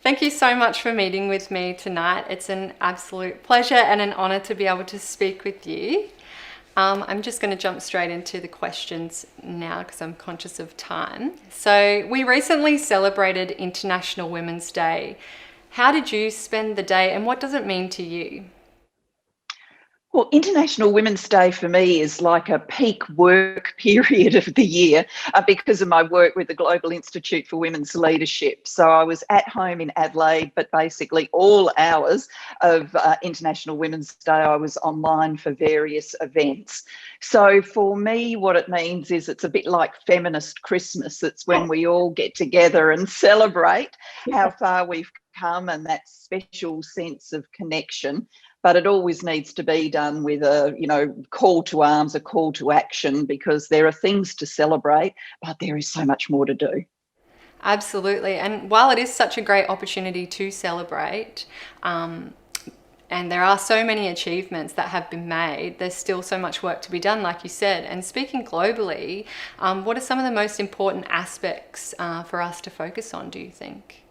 Thank you so much for meeting with me tonight. It's an absolute pleasure and an honour to be able to speak with you. I'm just going to jump straight into the questions now because I'm conscious of time. So, we recently celebrated International Women's Day. How did you spend the day and what does it mean to you? Well, International Women's Day for me is like a peak work period of the year because of my work with the Global Institute for Women's Leadership. So I was at home in Adelaide, but basically all hours of International Women's Day, I was online for various events. So for me, what it means is it's a bit like feminist Christmas. It's when we all get together and celebrate how far we've come and that special sense of connection. But it always needs to be done with a, call to arms, a call to action, because there are things to celebrate, but there is so much more to do. Absolutely. And while it is such a great opportunity to celebrate, and there are so many achievements that have been made, there's still so much work to be done, like you said. And speaking globally, what are some of the most important aspects for us to focus on, do you think?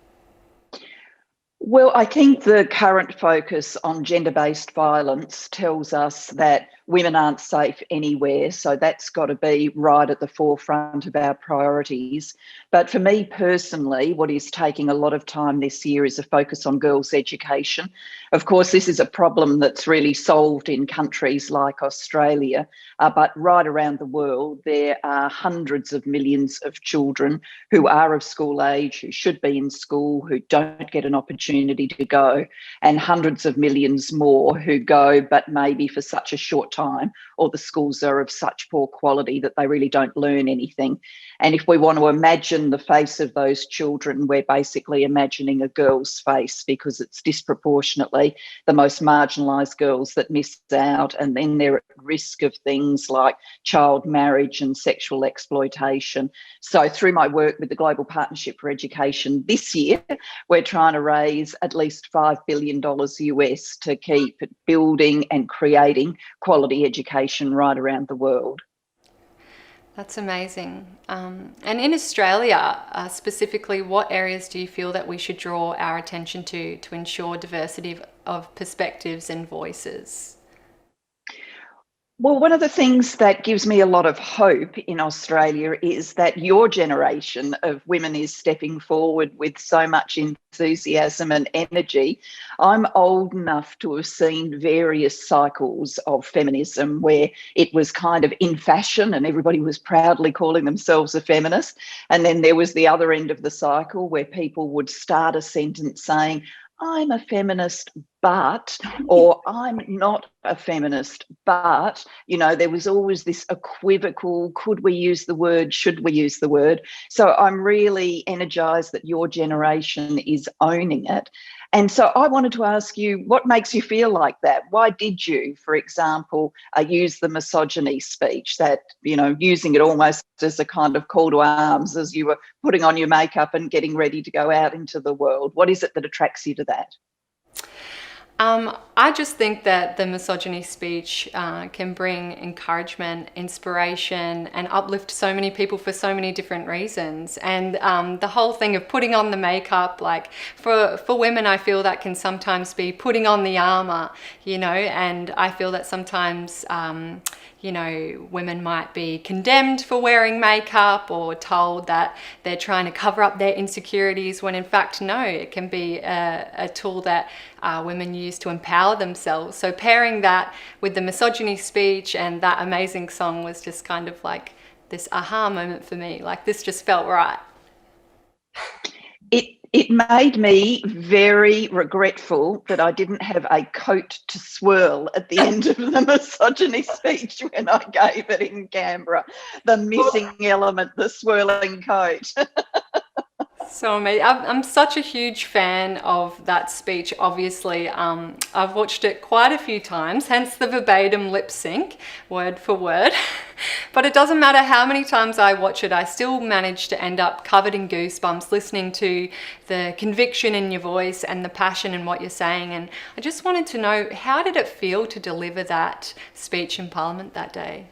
Well, I think the current focus on gender-based violence tells us that women aren't safe anywhere. So that's got to be right at the forefront of our priorities. But for me personally, what is taking a lot of time this year is a focus on girls' education. Of course, this is a problem that's really solved in countries like Australia, but right around the world, there are hundreds of millions of children who are of school age, who should be in school, who don't get an opportunity to go, and hundreds of millions more who go, but maybe for such a short time, or the schools are of such poor quality that they really don't learn anything. And if we want to imagine the face of those children, we're basically imagining a girl's face, because it's disproportionately the most marginalised girls that miss out, and then they're at risk of things like child marriage and sexual exploitation. So through my work with the Global Partnership for Education this year, we're trying to raise at least $5 billion US to keep building and creating quality education right around the world. That's amazing. And in Australia, specifically, what areas do you feel that we should draw our attention to ensure diversity of perspectives and voices? Well, one of the things that gives me a lot of hope in Australia is that your generation of women is stepping forward with so much enthusiasm and energy. I'm old enough to have seen various cycles of feminism where it was kind of in fashion and everybody was proudly calling themselves a feminist. And then there was the other end of the cycle where people would start a sentence saying, I'm a feminist, but, or I'm not a feminist, but, there was always this equivocal, could we use the word, should we use the word? So I'm really energised that your generation is owning it. And so I wanted to ask you, what makes you feel like that? Why did you, for example, use the misogyny speech, that, using it almost as a kind of call to arms as you were putting on your makeup and getting ready to go out into the world? What is it that attracts you to that? I just think that the misogyny speech can bring encouragement, inspiration, and uplift so many people for so many different reasons. And the whole thing of putting on the makeup, like for women, I feel that can sometimes be putting on the armor, and I feel that sometimes women might be condemned for wearing makeup or told that they're trying to cover up their insecurities, when in fact, no, it can be a tool that women use to empower themselves. So pairing that with the misogyny speech and that amazing song was just kind of like this aha moment for me. Like, this just felt right. It made me very regretful that I didn't have a coat to swirl at the end of the misogyny speech when I gave it in Canberra. The missing element, the swirling coat. So amazing. I'm such a huge fan of that speech, obviously. I've watched it quite a few times, hence the verbatim lip sync, word for word. But it doesn't matter how many times I watch it, I still manage to end up covered in goosebumps listening to the conviction in your voice and the passion in what you're saying. And I just wanted to know, how did it feel to deliver that speech in Parliament that day?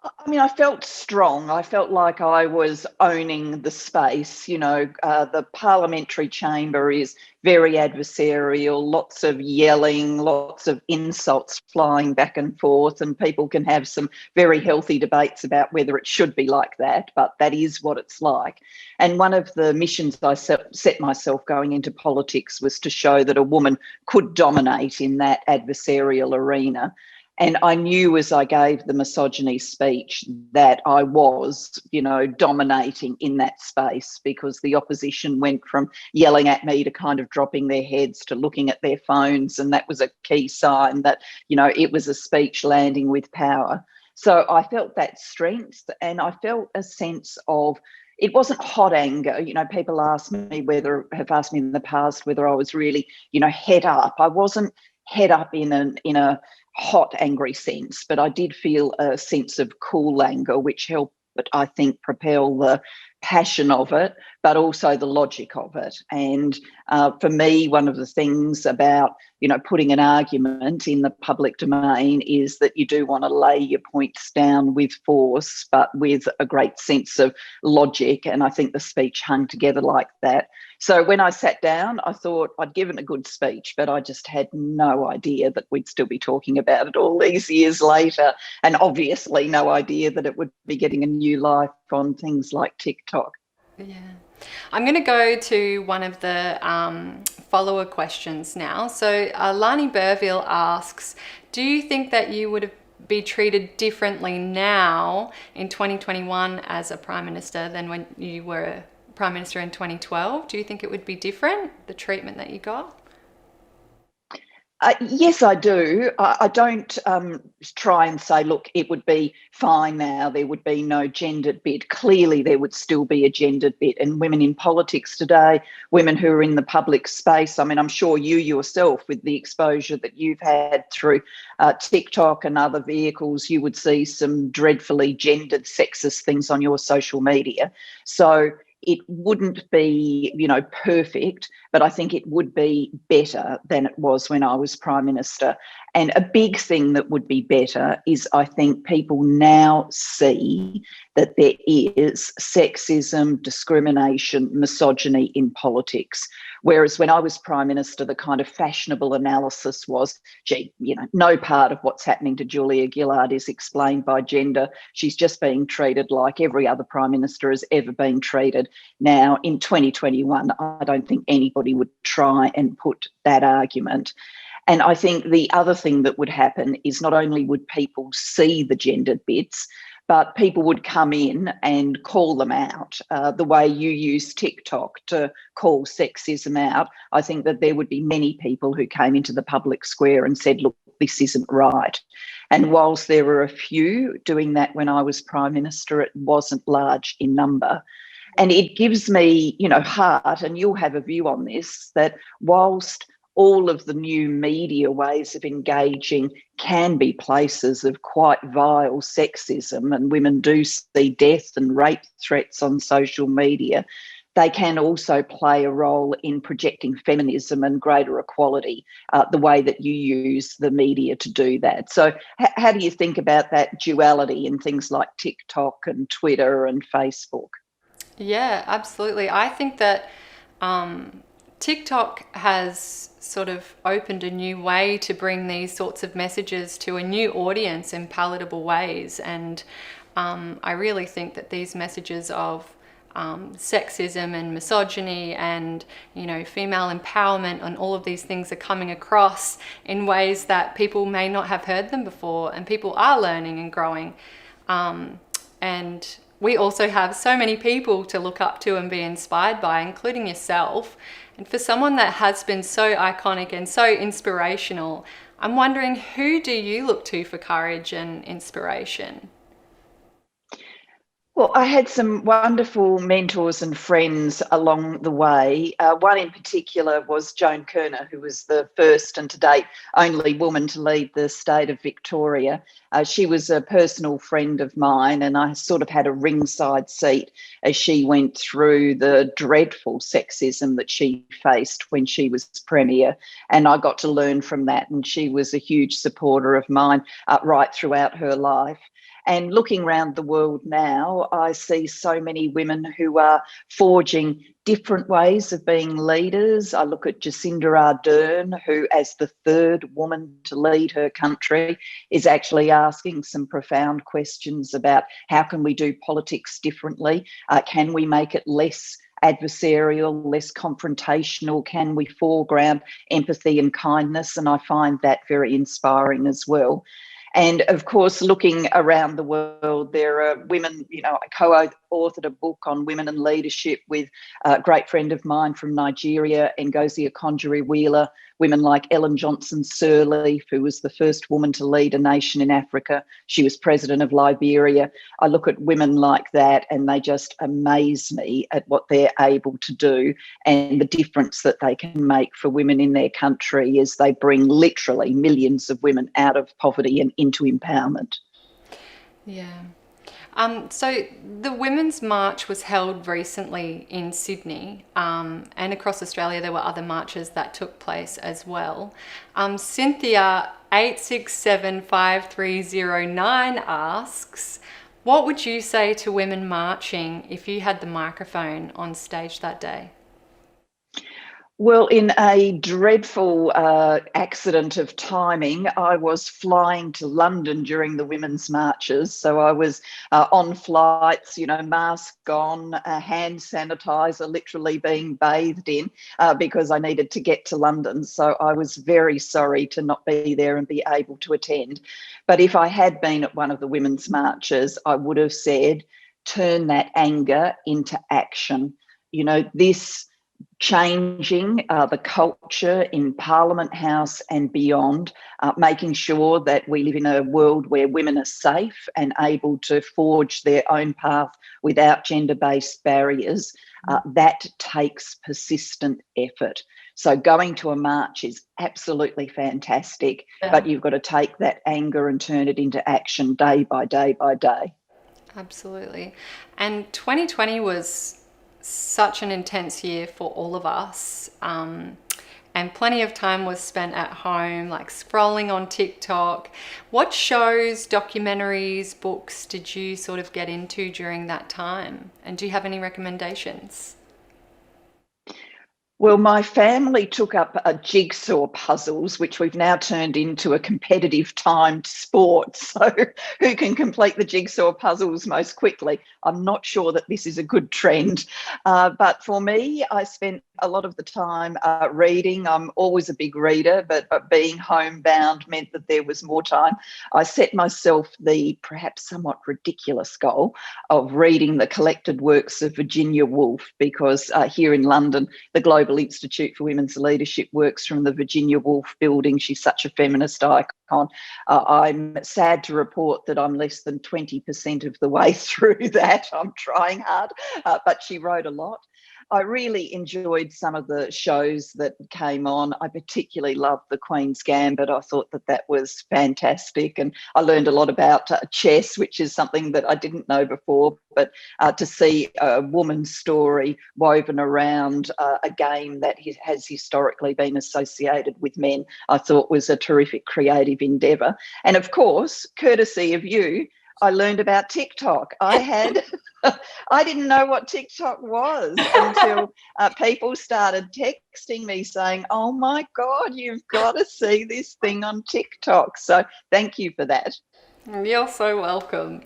I mean, I felt strong. I felt like I was owning the space. The parliamentary chamber is very adversarial, lots of yelling, lots of insults flying back and forth, and people can have some very healthy debates about whether it should be like that, but that is what it's like. And one of the missions I set myself going into politics was to show that a woman could dominate in that adversarial arena. And I knew as I gave the misogyny speech that I was, dominating in that space, because the opposition went from yelling at me to kind of dropping their heads to looking at their phones. And that was a key sign that, it was a speech landing with power. So I felt that strength, and I felt a sense of, it wasn't hot anger. People have asked me in the past whether I was really, head up. I wasn't head up in a hot, angry sense, but I did feel a sense of cool anger, which helped, I think, propel the passion of it, but also the logic of it. And for me, one of the things about, putting an argument in the public domain is that you do want to lay your points down with force, but with a great sense of logic. And I think the speech hung together like that. So when I sat down, I thought I'd given a good speech, but I just had no idea that we'd still be talking about it all these years later. And obviously no idea that it would be getting a new life on things like TikTok. Yeah. I'm going to go to one of the follower questions now. So Lani Burville asks, do you think that you would be treated differently now in 2021 as a Prime Minister than when you were Prime Minister in 2012? Do you think it would be different, the treatment that you got? Yes, I do. I don't try and say, look, it would be fine now, there would be no gendered bit. Clearly, there would still be a gendered bit. And women in politics today, women who are in the public space, I mean, I'm sure you yourself, with the exposure that you've had through TikTok and other vehicles, you would see some dreadfully gendered, sexist things on your social media. So it wouldn't be, perfect, but I think it would be better than it was when I was Prime Minister. And a big thing that would be better is, I think people now see that there is sexism, discrimination, misogyny in politics. Whereas when I was Prime Minister, the kind of fashionable analysis was, gee, no part of what's happening to Julia Gillard is explained by gender. She's just being treated like every other Prime Minister has ever been treated. Now, in 2021, I don't think anybody would try and put that argument. And I think the other thing that would happen is, not only would people see the gendered bits, but people would come in and call them out. The way you use TikTok to call sexism out, I think that there would be many people who came into the public square and said, look, this isn't right. And whilst there were a few doing that when I was Prime Minister, it wasn't large in number. And it gives me, heart, and you'll have a view on this, that whilst all of the new media ways of engaging can be places of quite vile sexism, and women do see death and rape threats on social media, they can also play a role in projecting feminism and greater equality, the way that you use the media to do that. So how do you think about that duality in things like TikTok and Twitter and Facebook? Yeah, absolutely. I think that TikTok has sort of opened a new way to bring these sorts of messages to a new audience in palatable ways. And I really think that these messages of sexism and misogyny and, female empowerment and all of these things are coming across in ways that people may not have heard them before, and people are learning and growing. And we also have so many people to look up to and be inspired by, including yourself. And for someone that has been so iconic and so inspirational, I'm wondering, who do you look to for courage and inspiration? Well, I had some wonderful mentors and friends along the way. One in particular was Joan Kerner, who was the first and to date only woman to lead the state of Victoria. She was a personal friend of mine, and I sort of had a ringside seat as she went through the dreadful sexism that she faced when she was Premier. And I got to learn from that, and she was a huge supporter of mine right throughout her life. And looking around the world now, I see so many women who are forging different ways of being leaders. I look at Jacinda Ardern, who, as the third woman to lead her country, is actually asking some profound questions about how can we do politics differently? Can we make it less adversarial, less confrontational? Can we foreground empathy and kindness? And I find that very inspiring as well. And of course, looking around the world, there are women, I co-authored a book on women and leadership with a great friend of mine from Nigeria, Ngozi Okonjo-Iweala, women like Ellen Johnson Sirleaf, who was the first woman to lead a nation in Africa. She was president of Liberia. I look at women like that and they just amaze me at what they're able to do and the difference that they can make for women in their country as they bring literally millions of women out of poverty and into empowerment. Yeah. So the Women's March was held recently in Sydney, and across Australia there were other marches that took place as well. Cynthia 8675309 asks, what would you say to women marching if you had the microphone on stage that day? Well, in a dreadful accident of timing, I was flying to London during the women's marches. So I was on flights, mask on, hand sanitizer literally being bathed in because I needed to get to London. So I was very sorry to not be there and be able to attend. But if I had been at one of the women's marches, I would have said, turn that anger into action. This changing the culture in Parliament House and beyond, making sure that we live in a world where women are safe and able to forge their own path without gender-based barriers, that takes persistent effort. So going to a march is absolutely fantastic, but you've got to take that anger and turn it into action day by day by day. Absolutely. And 2020 was such an intense year for all of us, and plenty of time was spent at home, like scrolling on TikTok. What shows, documentaries, books did you sort of get into during that time, and do you have any recommendations? Well, my family took up jigsaw puzzles, which we've now turned into a competitive timed sport. So who can complete the jigsaw puzzles most quickly? I'm not sure that this is a good trend. But for me, I spent a lot of the time reading. I'm always a big reader, but being homebound meant that there was more time. I set myself the perhaps somewhat ridiculous goal of reading the collected works of Virginia Woolf, because here in London, the Global Institute for Women's Leadership works from the Virginia Woolf building. She's such a feminist icon. I'm sad to report that I'm less than 20% of the way through that. I'm trying hard, but she wrote a lot. I really enjoyed some of the shows that came on. I particularly loved The Queen's Gambit. I thought that was fantastic. And I learned a lot about chess, which is something that I didn't know before. But to see a woman's story woven around a game that has historically been associated with men, I thought was a terrific creative endeavour. And of course, courtesy of you, I learned about TikTok. I didn't know what TikTok was until people started texting me saying, oh my God, you've got to see this thing on TikTok. So thank you for that. You're so welcome.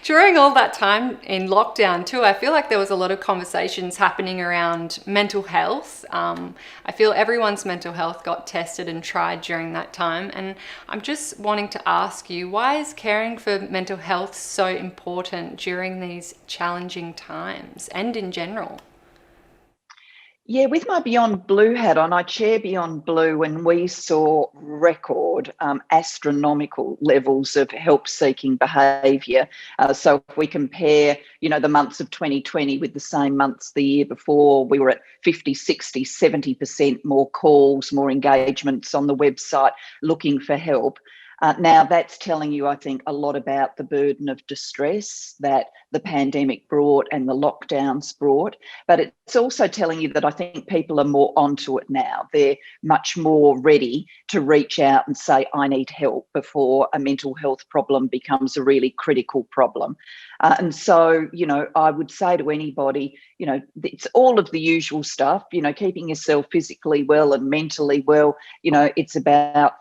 During all that time in lockdown too, I feel like there was a lot of conversations happening around mental health. I feel everyone's mental health got tested and tried during that time. And I'm just wanting to ask you, why is caring for mental health so important during these challenging times and in general? Yeah, with my Beyond Blue hat on, I chair Beyond Blue, and we saw record astronomical levels of help-seeking behaviour. So if we compare, the months of 2020 with the same months the year before, we were at 50, 60, 70% more calls, more engagements on the website looking for help. Now, that's telling you, I think, a lot about the burden of distress that the pandemic brought and the lockdowns brought. But it's also telling you that I think people are more onto it now. They're much more ready to reach out and say, I need help, before a mental health problem becomes a really critical problem. And so, I would say to anybody, it's all of the usual stuff, keeping yourself physically well and mentally well. It's about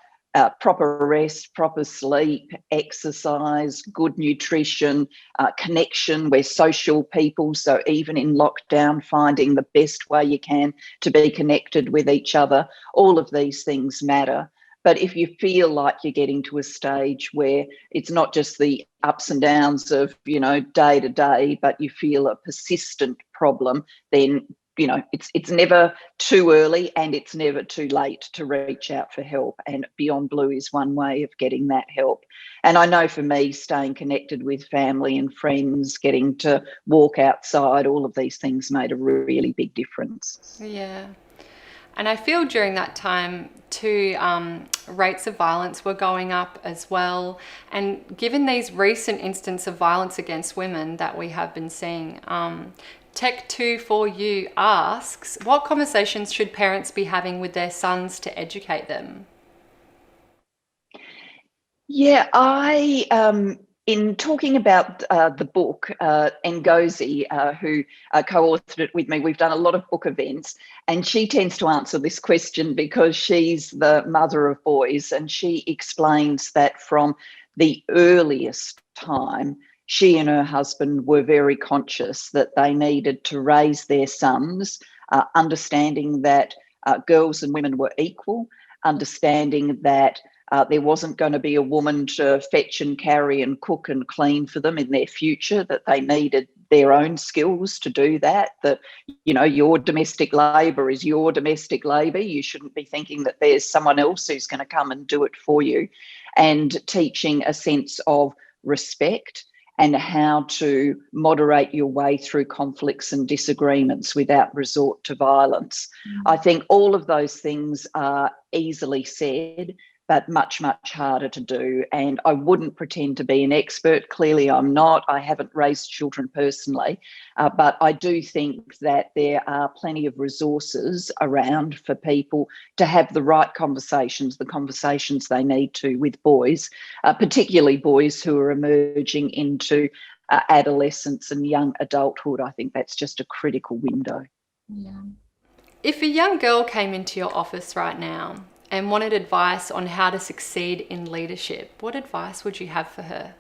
proper rest, proper sleep, exercise, good nutrition, connection. We're social people, so even in lockdown, finding the best way you can to be connected with each other. All of these things matter. But if you feel like you're getting to a stage where it's not just the ups and downs of, day to day, but you feel a persistent problem, then it's never too early and it's never too late to reach out for help. And Beyond Blue is one way of getting that help. And I know for me, staying connected with family and friends, getting to walk outside, all of these things made a really big difference. Yeah. And I feel during that time too, rates of violence were going up as well. And given these recent instances of violence against women that we have been seeing, Tech2 4U asks, what conversations should parents be having with their sons to educate them? Yeah, in talking about the book, Ngozi, who co-authored it with me, we've done a lot of book events, and she tends to answer this question because she's the mother of boys, and she explains that from the earliest time, she and her husband were very conscious that they needed to raise their sons, understanding that girls and women were equal, understanding that there wasn't going to be a woman to fetch and carry and cook and clean for them in their future, that they needed their own skills to do that, that, your domestic labour is your domestic labour. You shouldn't be thinking that there's someone else who's going to come and do it for you. And teaching a sense of respect and how to moderate your way through conflicts and disagreements without resort to violence. I think all of those things are easily said, but much, much harder to do. And I wouldn't pretend to be an expert. Clearly, I'm not. I haven't raised children personally, but I do think that there are plenty of resources around for people to have the right conversations, the conversations they need to with boys, particularly boys who are emerging into adolescence and young adulthood. I think that's just a critical window. Yeah. If a young girl came into your office right now and wanted advice on how to succeed in leadership, what advice would you have for her?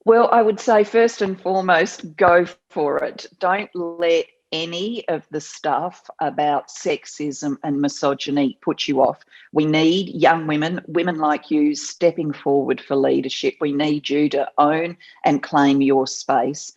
Well, I would say first and foremost, go for it. Don't let any of the stuff about sexism and misogyny put you off. We need young women like you, stepping forward for leadership. We need you to own and claim your space.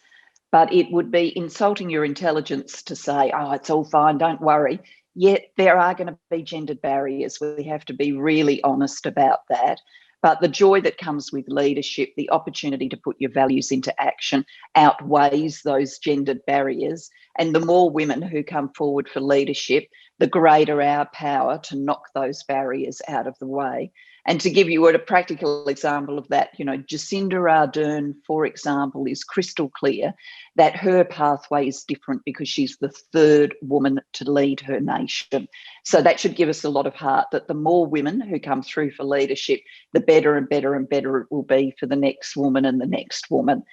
But it would be insulting your intelligence to say, oh, it's all fine, don't worry. Yet there are going to be gendered barriers. We have to be really honest about that. But the joy that comes with leadership, the opportunity to put your values into action, outweighs those gendered barriers. And the more women who come forward for leadership, the greater our power to knock those barriers out of the way. And to give you a practical example of that, Jacinda Ardern, for example, is crystal clear that her pathway is different because she's the third woman to lead her nation. So that should give us a lot of heart, that the more women who come through for leadership, the better and better and better it will be for the next woman and the next woman.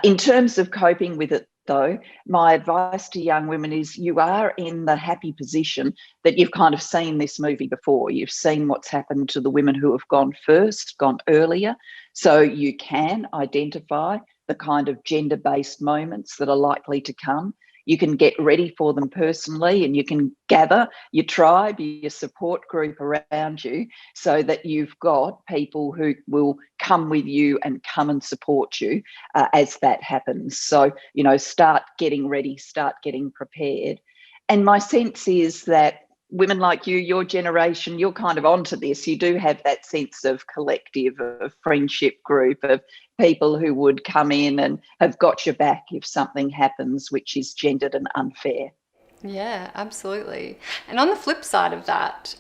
In terms of coping with it, though, my advice to young women is you are in the happy position that you've kind of seen this movie before. You've seen what's happened to the women who have gone first, gone earlier. So you can identify the kind of gender-based moments that are likely to come. You can get ready for them personally, and you can gather your tribe, your support group around you, so that you've got people who will come with you and come and support you as that happens. So, start getting ready, start getting prepared. And my sense is that women like you, your generation, you're kind of onto this. You do have that sense of collective, of friendship group, of people who would come in and have got your back if something happens which is gendered and unfair. Yeah, absolutely. And on the flip side of that,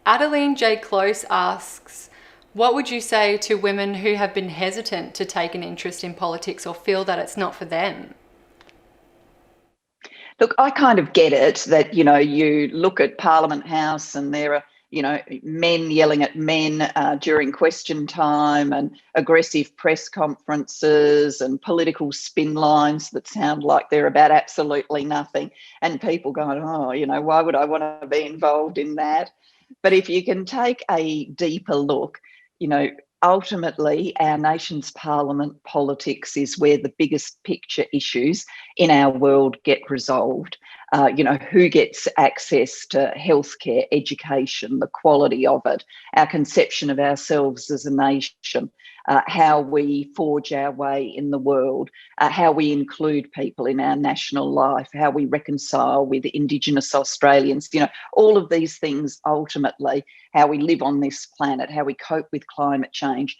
Adeline J. Close asks, What would you say to women who have been hesitant to take an interest in politics or feel that it's not for them? Look, I kind of get it that, you look at Parliament House and there are, men yelling at men during question time and aggressive press conferences and political spin lines that sound like they're about absolutely nothing. And people going, oh, why would I want to be involved in that? But if you can take a deeper look, you know, ultimately our nation's parliament politics is where the biggest picture issues in our world get resolved. Who gets access to healthcare, education, the quality of it, our conception of ourselves as a nation, how we forge our way in the world, how we include people in our national life, how we reconcile with Indigenous Australians, all of these things ultimately, how we live on this planet, how we cope with climate change,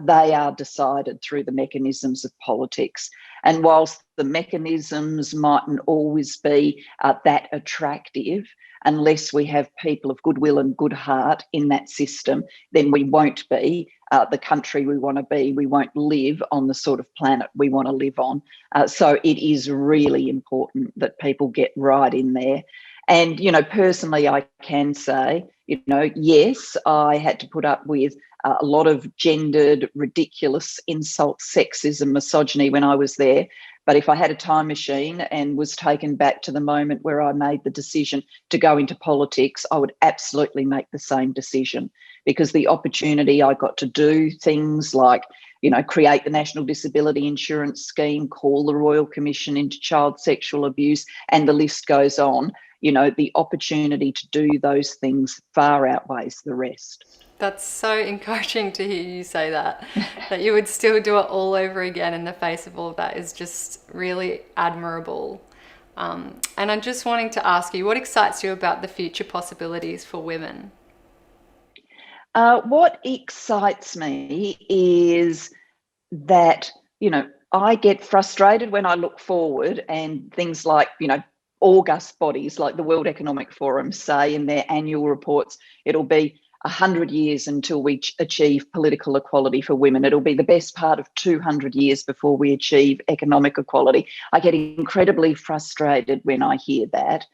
they are decided through the mechanisms of politics. And whilst the mechanisms mightn't always be that attractive, unless we have people of goodwill and good heart in that system, then we won't be the country we want to be. We won't live on the sort of planet we want to live on. So it is really important that people get right in there. And, personally, I can say, yes, I had to put up with a lot of gendered, ridiculous insults, sexism, misogyny when I was there. But if I had a time machine and was taken back to the moment where I made the decision to go into politics, I would absolutely make the same decision, because the opportunity I got to do things like, create the National Disability Insurance Scheme, call the Royal Commission into child sexual abuse, and the list goes on. The opportunity to do those things far outweighs the rest. That's so encouraging to hear you say that, that you would still do it all over again in the face of all of that is just really admirable. And I'm just wanting to ask you, what excites you about the future possibilities for women? What excites me is that, I get frustrated when I look forward and things like, august bodies like the World Economic Forum say in their annual reports, it'll be 100 years until we achieve political equality for women. It'll be the best part of 200 years before we achieve economic equality. I get incredibly frustrated when I hear that.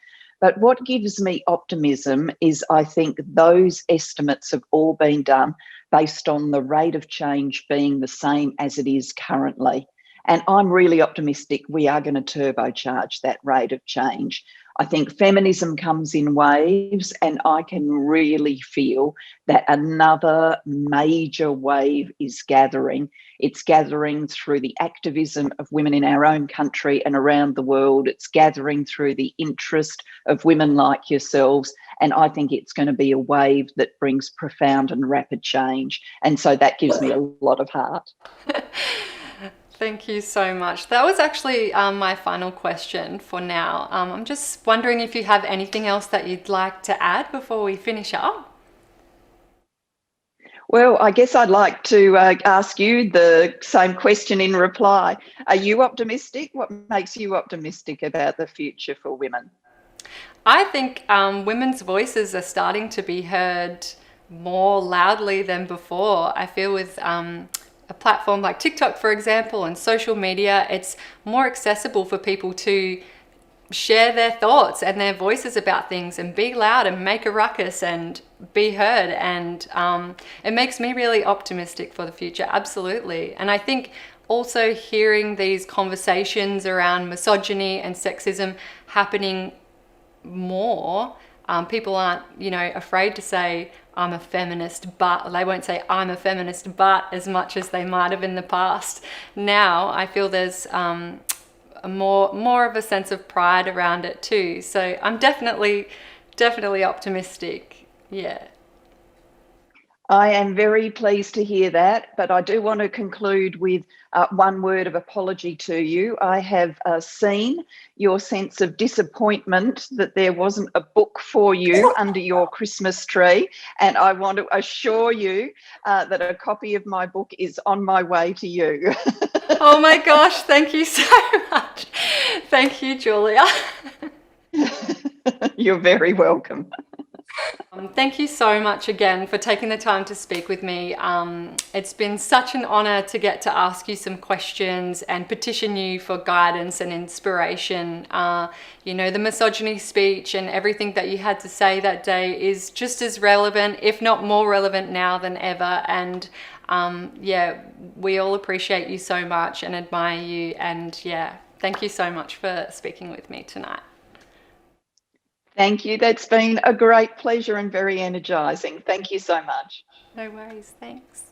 But what gives me optimism is I think those estimates have all been done based on the rate of change being the same as it is currently. And I'm really optimistic we are going to turbocharge that rate of change. I think feminism comes in waves, and I can really feel that another major wave is gathering. It's gathering through the activism of women in our own country and around the world. It's gathering through the interest of women like yourselves. And I think it's going to be a wave that brings profound and rapid change. And so that gives me a lot of heart. Thank you so much. That was actually my final question for now. I'm just wondering if you have anything else that you'd like to add before we finish up. Well, I guess I'd like to ask you the same question in reply. Are you optimistic? What makes you optimistic about the future for women? I think women's voices are starting to be heard more loudly than before. I feel with a platform like TikTok, for example, and social media, it's more accessible for people to share their thoughts and their voices about things and be loud and make a ruckus and be heard. And it makes me really optimistic for the future, absolutely. And I think also hearing these conversations around misogyny and sexism happening more, people aren't, afraid to say, I'm a feminist, but they won't say I'm a feminist, but as much as they might have in the past. Now I feel there's a more of a sense of pride around it too. So I'm definitely optimistic. Yeah. I am very pleased to hear that, but I do want to conclude with one word of apology to you. I have seen your sense of disappointment that there wasn't a book for you under your Christmas tree, and I want to assure you that a copy of my book is on my way to you. Oh my gosh, thank you so much. Thank you, Julia. You're very welcome. Thank you so much again for taking the time to speak with me. It's been such an honour to get to ask you some questions and petition you for guidance and inspiration. The misogyny speech and everything that you had to say that day is just as relevant, if not more relevant now than ever. And we all appreciate you so much and admire you. And thank you so much for speaking with me tonight. Thank you. That's been a great pleasure and very energising. Thank you so much. No worries. Thanks.